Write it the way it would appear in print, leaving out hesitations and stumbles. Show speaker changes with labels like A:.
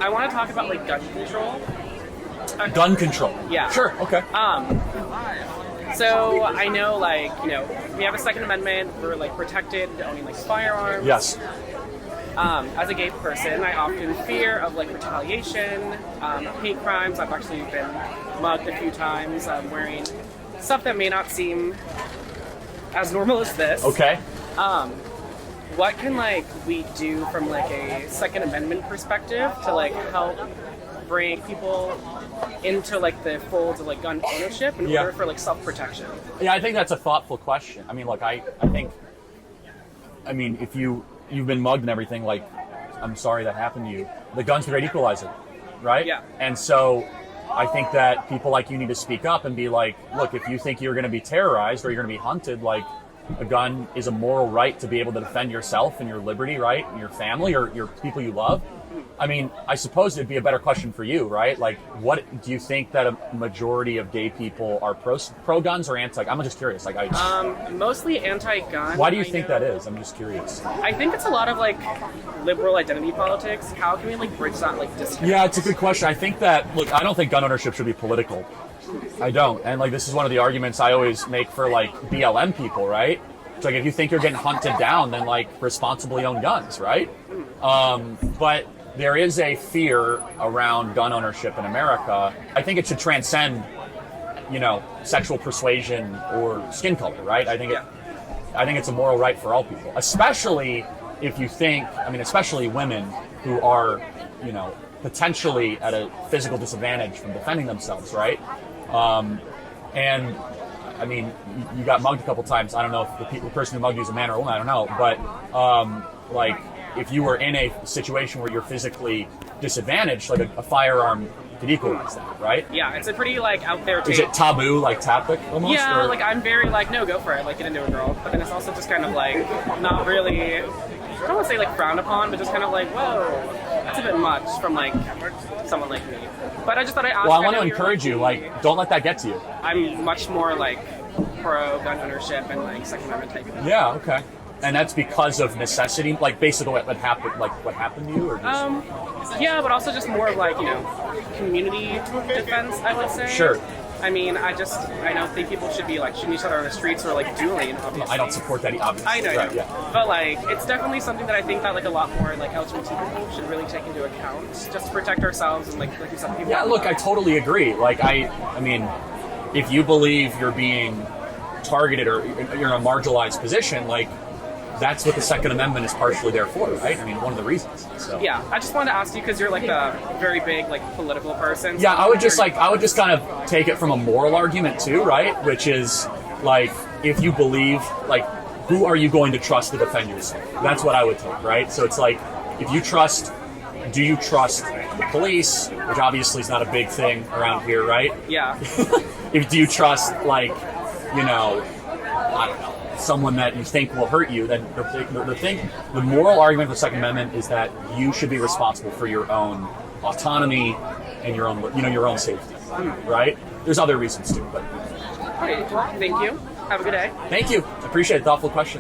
A: I want to talk about like gun control.
B: Gun control.
A: Yeah.
B: Sure. Okay.
A: So I know, like, we have a Second Amendment. We're like protected to owning like firearms.
B: Yes.
A: As a gay person, I often fear of like retaliation, hate crimes. I've actually been mugged a few times. Wearing stuff that may not seem as normal as this.
B: Okay.
A: What can like we do from like a Second Amendment perspective to like help bring people into like the fold of like gun ownership in order for like self-protection?
B: Yeah, I think that's a thoughtful question. I mean, look, I think, if you've been mugged and everything, like, I'm sorry that happened to you. The gun's the great equalizer, right?
A: Yeah.
B: And so I think that people like you need to speak up and be like, look, if you think you're going to be terrorized or you're going to be hunted, like, a gun is a moral right to be able to defend yourself and your liberty, right? And your family or your people you love. I mean, I suppose it'd be a better question for you, right? Like, what do you think that a majority of gay people are pro guns or anti? I'm just curious. Like,
A: mostly anti-gun.
B: Why do you think that is? I'm just curious.
A: I think it's a lot of like liberal identity politics. How can we like bridge that like distance?
B: Yeah, it's a good question. I think that, look, I don't think gun ownership should be political. I don't. And like, this is one of the arguments I always make for like BLM people, right? It's like, if you think you're getting hunted down, then like responsibly own guns, right? But there is a fear around gun ownership in America. I think it should transcend, sexual persuasion or skin color, right? I think it's a moral right for all people, especially if you think, especially women who are, potentially at a physical disadvantage from defending themselves, right? And you got mugged a couple times. I don't know if the person who mugged you is a man or a woman, I don't know. But, if you were in a situation where you're physically disadvantaged, like a firearm could equalize that, right?
A: Yeah, it's a pretty like out there take.
B: Is it taboo, like topic almost?
A: Yeah, like I'm very like, no, go for it, like get into a girl. But then it's also just kind of like not really, I don't want to say like frowned upon, but just kind of like, whoa, that's a bit much from like someone like me. But I just thought I'd ask.
B: Well, I want to encourage you, like, don't let that get to you.
A: I'm much more like pro gun ownership and like Second Amendment type.
B: Yeah, okay. And that's because of necessity, like basically what happened to you, or just...
A: Yeah, but also just more of like community defense, I would say.
B: Sure.
A: I don't think people should be like shooting each other on the streets or like dueling. Obviously,
B: I don't support that, obviously.
A: I know,
B: right, yeah.
A: But like, it's definitely something that I think that like a lot more like LGBT people should really take into account, just to protect ourselves and like you said, people.
B: Yeah, look, I totally agree. Like, if you believe you're being targeted or you're in a marginalized position, like, that's what the Second Amendment is partially there for, right? One of the reasons. So.
A: Yeah, I just wanted to ask you because you're like a very big like political person. So
B: yeah, I would just kind of take it from a moral argument too, right? Which is like, if you believe, like, who are you going to trust to defend yourself? That's what I would take, right? So it's like, do you trust the police, which obviously is not a big thing around here, right?
A: Yeah.
B: Do you trust, like, I don't know, someone that you think will hurt you? Then the moral argument of the Second Amendment is that you should be responsible for your own autonomy and your own safety, right? There's other reasons too, but.
A: Okay, thank you. Have a good day.
B: Thank you. I appreciate it. Thoughtful question.